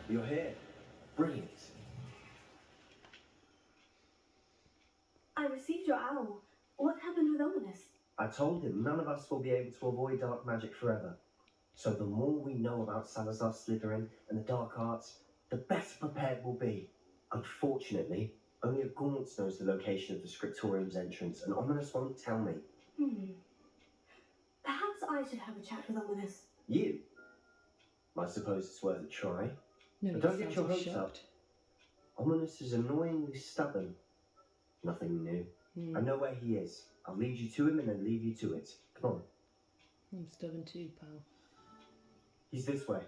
You're here. Brilliant. I received your owl. What happened with Ominous? I told him none of us will be able to avoid dark magic forever. So the more we know about Salazar Slytherin and the dark arts, the better prepared we'll be. Unfortunately, only a Gaunt knows the location of the Scriptorium's entrance, and Ominous won't tell me. Perhaps I should have a chat with Ominous. You? I suppose it's worth a try. No, But don't get your hopes up. Ominous is annoyingly stubborn. Nothing new. I know where he is. I'll lead you to him and then leave you to it. Come on. I'm stubborn too, pal. He's this way.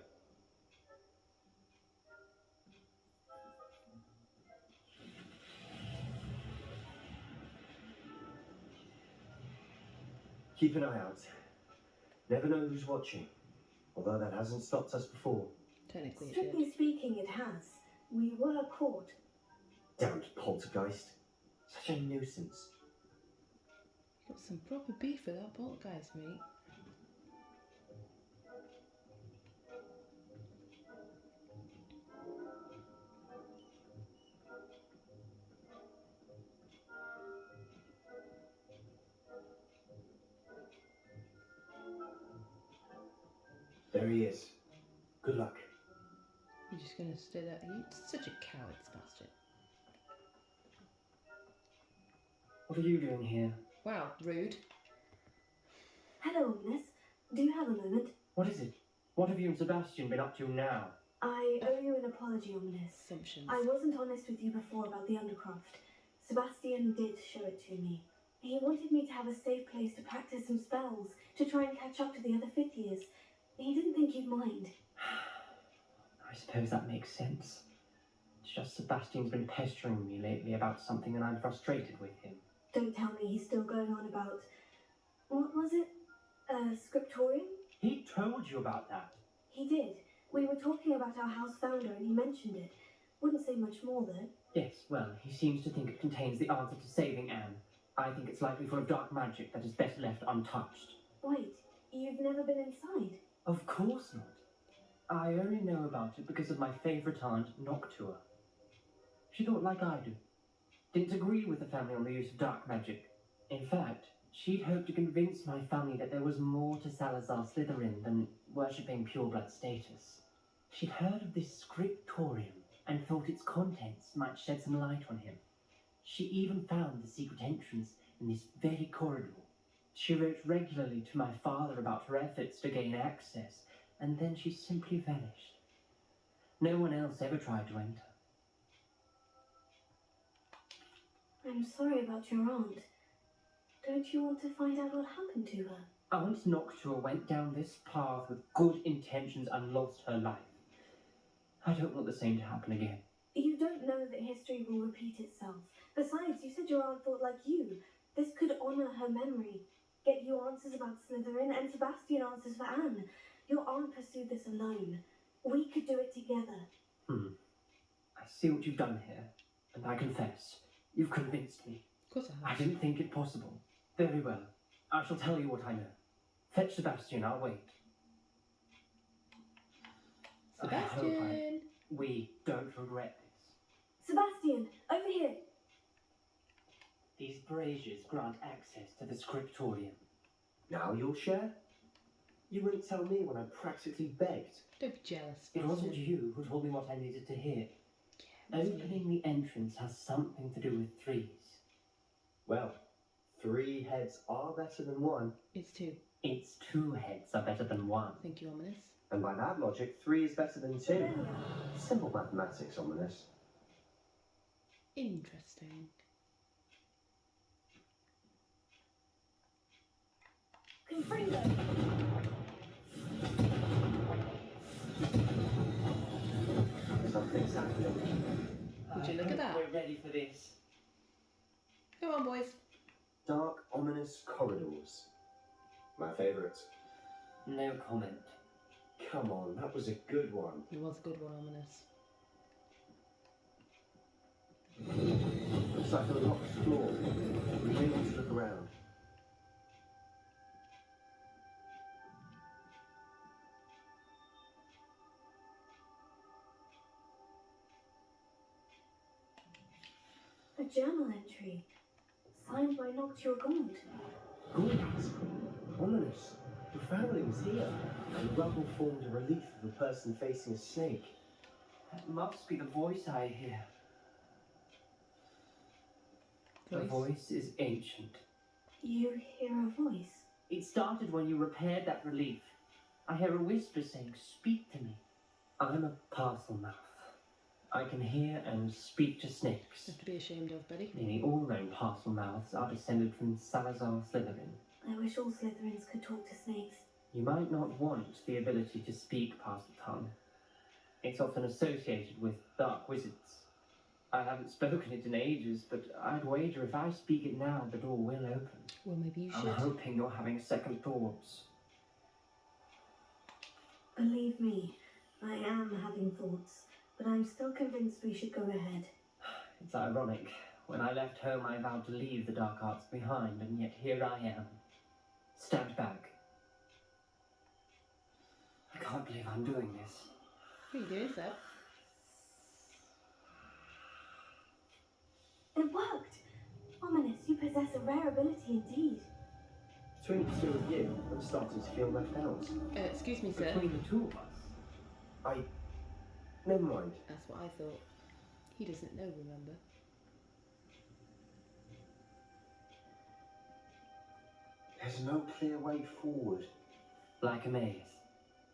Keep an eye out. Never know who's watching. Although that hasn't stopped us before. Technically it Strictly should. speaking, it has. We were caught. Damned poltergeist. Such a nuisance. Got some proper beef with that poltergeist, mate. There he is. Good luck. You're just gonna stay there. You're such a coward, Sebastian. What are you doing here? Wow, rude. Hello, Ominous. Do you have a moment? What is it? What have you and Sebastian been up to now? I owe you an apology, Ominous. Assumptions. I wasn't honest with you before about the Undercroft. Sebastian did show it to me. He wanted me to have a safe place to practice some spells, to try and catch up to the other fifth years. He didn't think you'd mind. I suppose that makes sense. It's just Sebastian's been pestering me lately about something and I'm frustrated with him. Don't tell me he's still going on about... What was it? Scriptorium? He told you about that? He did. We were talking about our house founder and he mentioned it. Wouldn't say much more though. Yes, well, he seems to think it contains the answer to saving Anne. I think it's likely full of dark magic that is best left untouched. Wait, you've never been inside? Of course not. I only know about it because of my favourite aunt, Noctua. She thought like I do. Didn't agree with the family on the use of dark magic. In fact, she'd hoped to convince my family that there was more to Salazar Slytherin than worshipping pureblood status. She'd heard of this scriptorium and thought its contents might shed some light on him. She even found the secret entrance in this very corridor. She wrote regularly to my father about her efforts to gain access, and then she simply vanished. No one else ever tried to enter. I'm sorry about your aunt. Don't you want to find out what happened to her? Aunt Noctua went down this path with good intentions and lost her life. I don't want the same to happen again. You don't know that history will repeat itself. Besides, you said your aunt thought like you. This could honour her memory. Get you answers about Slytherin and Sebastian answers for Anne. Your aunt pursued this alone. We could do it together. I see what you've done here, and I confess, you've convinced me. Of course I I have. didn't think it possible. Very well. I shall tell you what I know. Fetch Sebastian, I'll wait. Sebastian! We don't regret this. Sebastian, over here. These braziers grant access to the scriptorium. Now you'll share? You wouldn't tell me when I practically begged. Don't be jealous. It wasn't Sebastian. you who told me what I needed to hear. Yeah, it was me. Opening the entrance has something to do with threes. Well, 3 heads are better than 1. It's two. Its 2 heads are better than 1. Thank you, Ominous. And by that logic, 3 is better than 2. Simple mathematics, Ominous. Interesting. Confringo. Something's happening. Would you look at that? We're ready for this. Come on, boys. Dark, ominous corridors. My favourite. No comment. Come on, that was a good one. It was a good one, Ominous. Looks like a locked floor. We may want to look around. journal entry. Signed by Noctua Gaunt. Gorgeous. Ominous. The family was here, and rubble formed a relief of a person facing a snake. That must be the voice I hear. The Voice? voice is ancient. You hear a voice. It started when you repaired that relief. I hear a whisper saying, "Speak to me." I'm a parcel mouth. I can hear and speak to snakes. Have to be ashamed of, buddy. Nearly all known parcel mouths are descended from Salazar Slytherin. I wish all Slytherins could talk to snakes. You might not want the ability to speak parcel tongue. It's often associated with dark wizards. I haven't spoken it in ages, but I'd wager if I speak it now, the door will open. Well, maybe you I'm should. hoping you're having second thoughts. Believe me, I am having thoughts, but I'm still convinced we should go ahead. It's ironic. When I left home, I vowed to leave the dark arts behind, and yet here I am. Stand back. I can't believe I'm doing this. What are you doing, sir? It worked! Ominous, you possess a rare ability indeed. Between the two of you, I'm starting to feel left out. Excuse me, sir. Between the two of us. Never mind. That's what I thought. He doesn't know, remember? There's no clear way forward. Like a maze.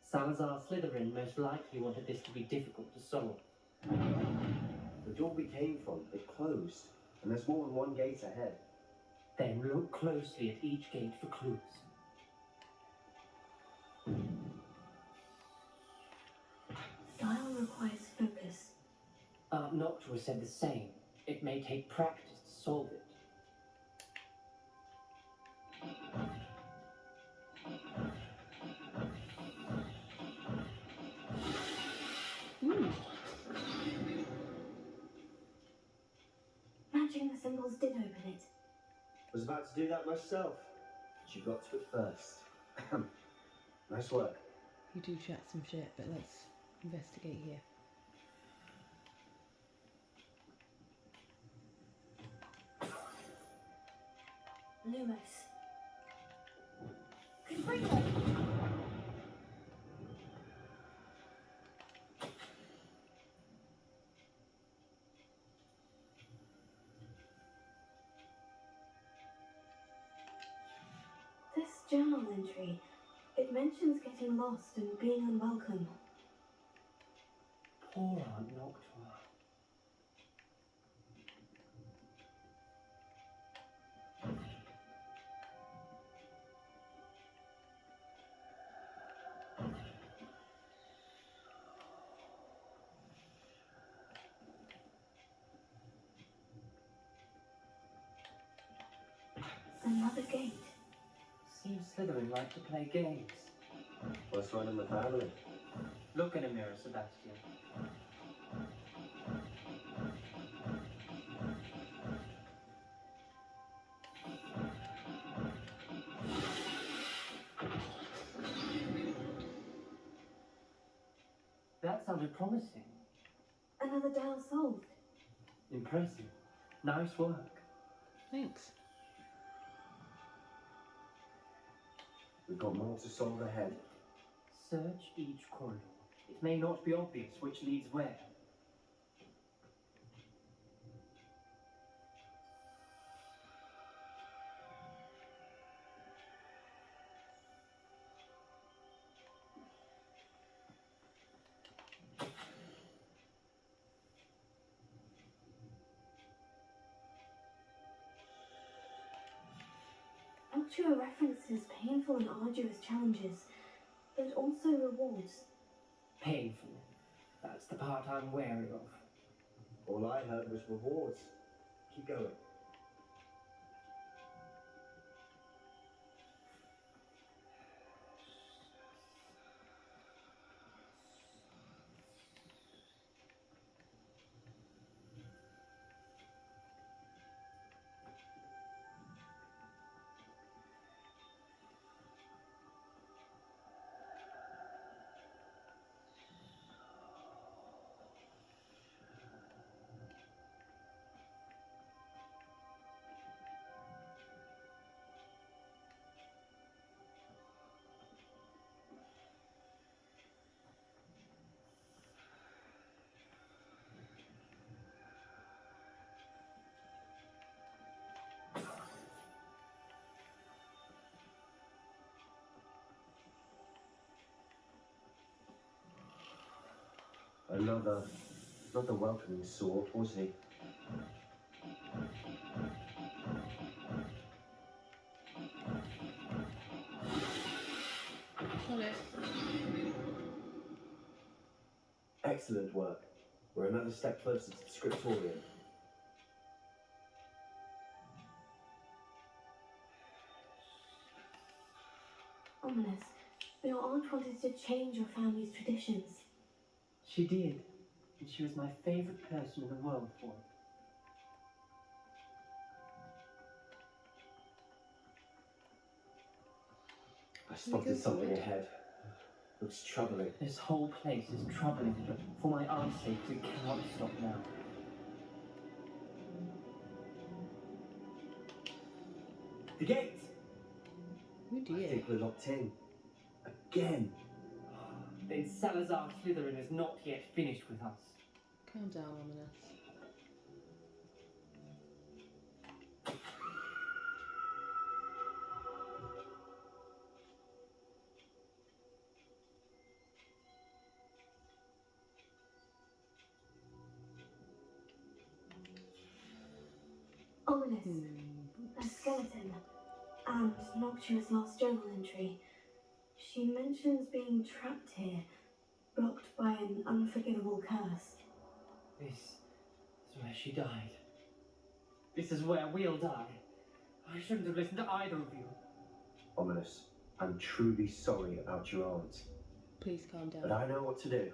Salazar Slytherin most likely wanted this to be difficult to solve. The door we came from, it closed, and there's more than one gate ahead. Then look closely at each gate for clues. Style requires focus. Noctua said the same. It may take practice to solve it. Matching the symbols did open it. Was about to do that myself, but you got to it first. Nice work. You do chat some shit, but let's investigate here. Lumos. Confringo! This journal entry, it mentions getting lost and being unwelcome. Poor Aunt Noctua. Another gate. Seems Slytherin like to play games. What's one in the family? Look in a mirror, Sebastian. That sounded promising. Another dial solved. Impressive. Nice work. Thanks. We've got more to solve ahead. Search each corridor. It may not be obvious which leads where. Noctua references painful and arduous challenges, but also rewards. Painful. That's the part I'm wary of. All I heard was rewards. Keep going. Another welcoming sort, was he? On it. Excellent work. We're another step closer to the scriptorium. Ominous. Your aunt wanted to change your family's traditions. She did, and she was my favorite person in the world for it. I spotted something ahead. Looks troubling. This whole place is troubling, but for my aunt's sake, we cannot stop now. The gate! Oh I dear. think we're locked in. Again. Then Salazar Slytherin is not yet finished with us. Calm down, Ominous. Ominous. A skeleton. And Noctua's last journal entry. She mentions being trapped here, blocked by an unforgivable curse. This is where she died. This is where we'll die. I shouldn't have listened to either of you. Ominous. I'm truly sorry about your aunt. Please calm down. But I know what to do.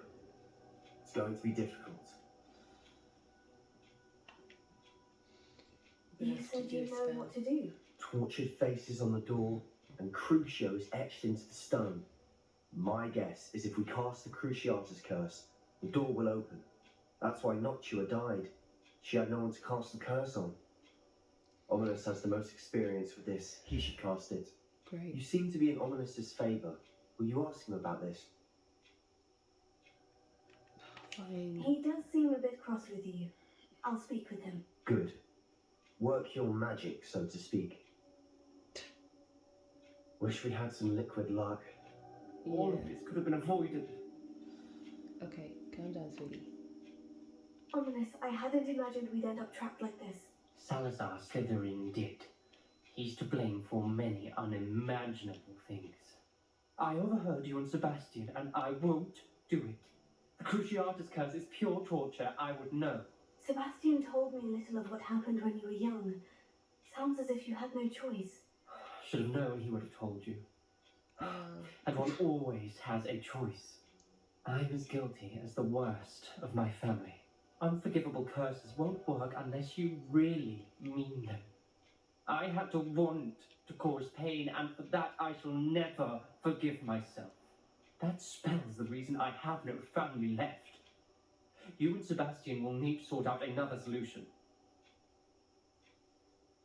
It's going to be difficult. You said you know what to do. Tortured faces on the door and Crucios etched into the stone. My guess is if we cast the Cruciatus curse, the door will open. That's why Noctua died. She had no one to cast the curse on. Ominous has the most experience with this. He should cast it. Great. You seem to be in Ominous's favour. Will you ask him about this? Fine. He does seem a bit cross with you. I'll speak with him. Good. Work your magic, so to speak. Wish we had some liquid luck. All Yeah. of this could have been avoided. Okay, calm down, sweetie. Ominous, I hadn't imagined we'd end up trapped like this. Salazar Slytherin did. He's to blame for many unimaginable things. I overheard you and Sebastian, and I won't do it. The Cruciatus curse is pure torture, I would know. Sebastian told me little of what happened when you were young. Sounds as if you had no choice. Should have known he would have told you. Yeah. And one always has a choice. I'm as guilty as the worst of my family. Unforgivable curses won't work unless you really mean them. I had to want to cause pain, and for that I shall never forgive myself. That spells the reason I have no family left. You and Sebastian will need to sort out another solution.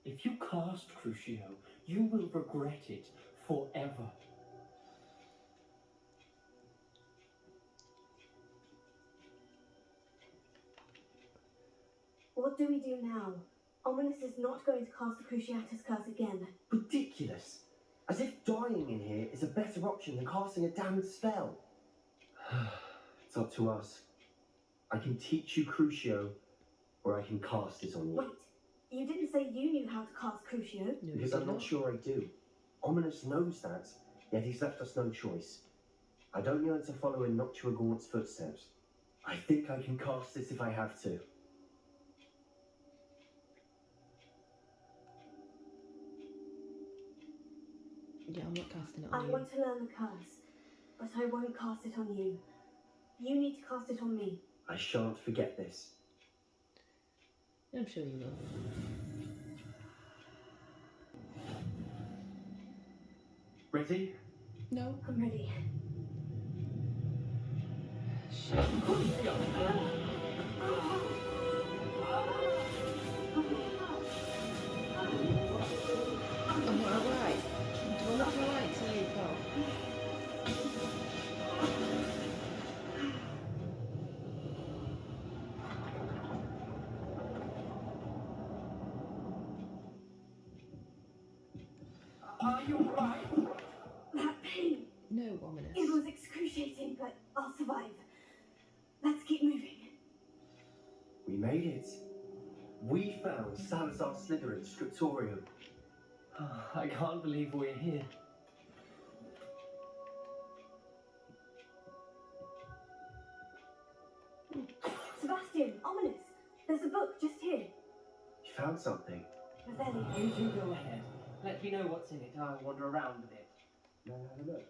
If you cast Crucio, you will regret it forever. What do we do now? Ominous is not going to cast the Cruciatus curse again. Ridiculous! As if dying in here is a better option than casting a damned spell. It's up to us. I can teach you Crucio, or I can cast it on you. Wait, you didn't say you knew how to cast Crucio. No, Because you I'm did not sure I do. Ominous knows that, yet he's left us no choice. I don't yearn to follow in Noctua Gaunt's footsteps. I think I can cast this if I have to. Yeah, I'm not casting it I on you. want to learn the curse, but I won't cast it on you. You need to cast it on me. I shan't forget this. I'm sure you will. Ready? No. I'm ready. Shit. I'm not alright. Do I look alright to you, Paul? Are you right? That pain, No, Ominous. it was excruciating, but I'll survive. Let's keep made it. We found Salazar Slytherin's scriptorium. I can't believe we're here. Sebastian, ominous. There's a book just here. You found something? Revelio. You two go ahead. Let me know what's in it. I'll wander around a bit. May I have a look?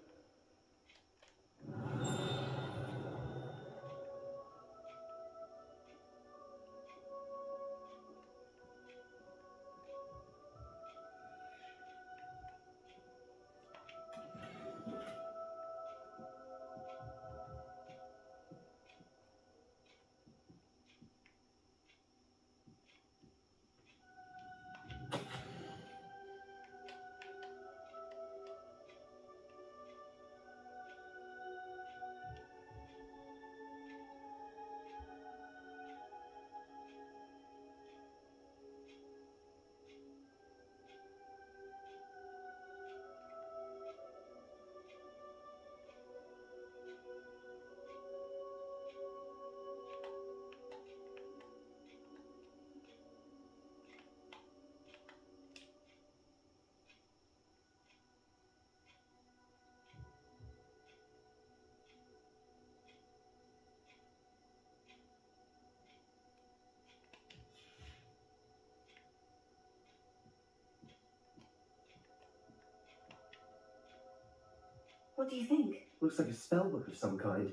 What do you think? Looks like a spellbook of some kind.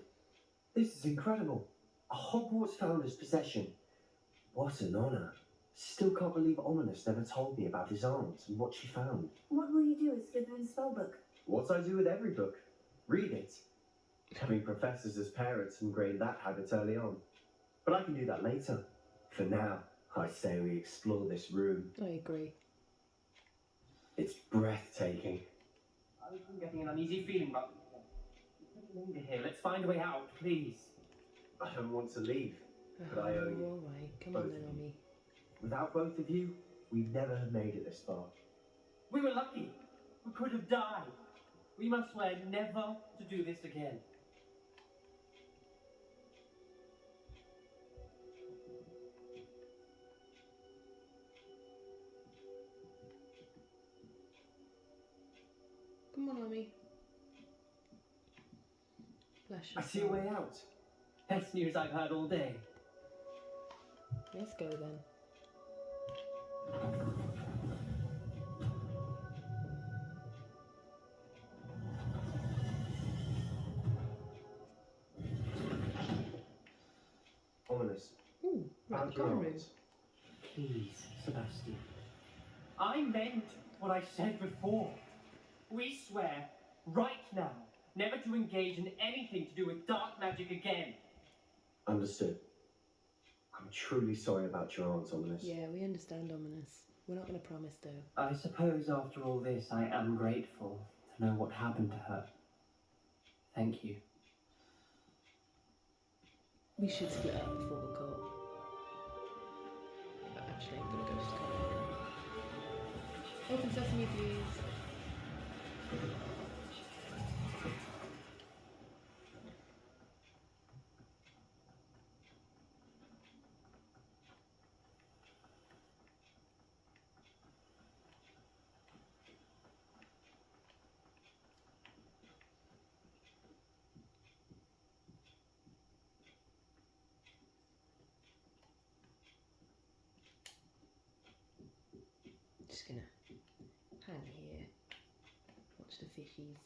This is incredible. A Hogwarts founder's possession. What an honour. Still can't believe Ominous never told me about his aunt and what she found. What will you do with Slytherin's spellbook? What I do with every book. Read it. Having professors as parents ingrained that habit early on. But I can do that later. For now, I say we explore this room. I agree. It's breathtaking. I'm getting an uneasy feeling about it. We couldn't linger here. Let's find a way out, please. I don't want to leave. But I owe you. All right. Come on Both then, of you. Ommi. Without both of you, we'd never have made it this far. We were lucky. We could have died. We must swear never to do this again. Come on, Ommi. Bless I your see a soul. way out. Best news I've heard all day. Let's go then. Ominous. Ooh, right, Found the your common room. aunt. Please, Sebastian. I meant what I said before. We swear, right now, never to engage in anything to do with dark magic again. Understood. I'm truly sorry about your aunt, Ominous. Yeah, we understand, Ominous. We're not going to promise, though. I suppose after all this, I am grateful to know what happened to her. Thank you. We should split up before the call. But actually, I'm going to go to the common room. Open sesame, please. Just gonna hang here, watch the fishies.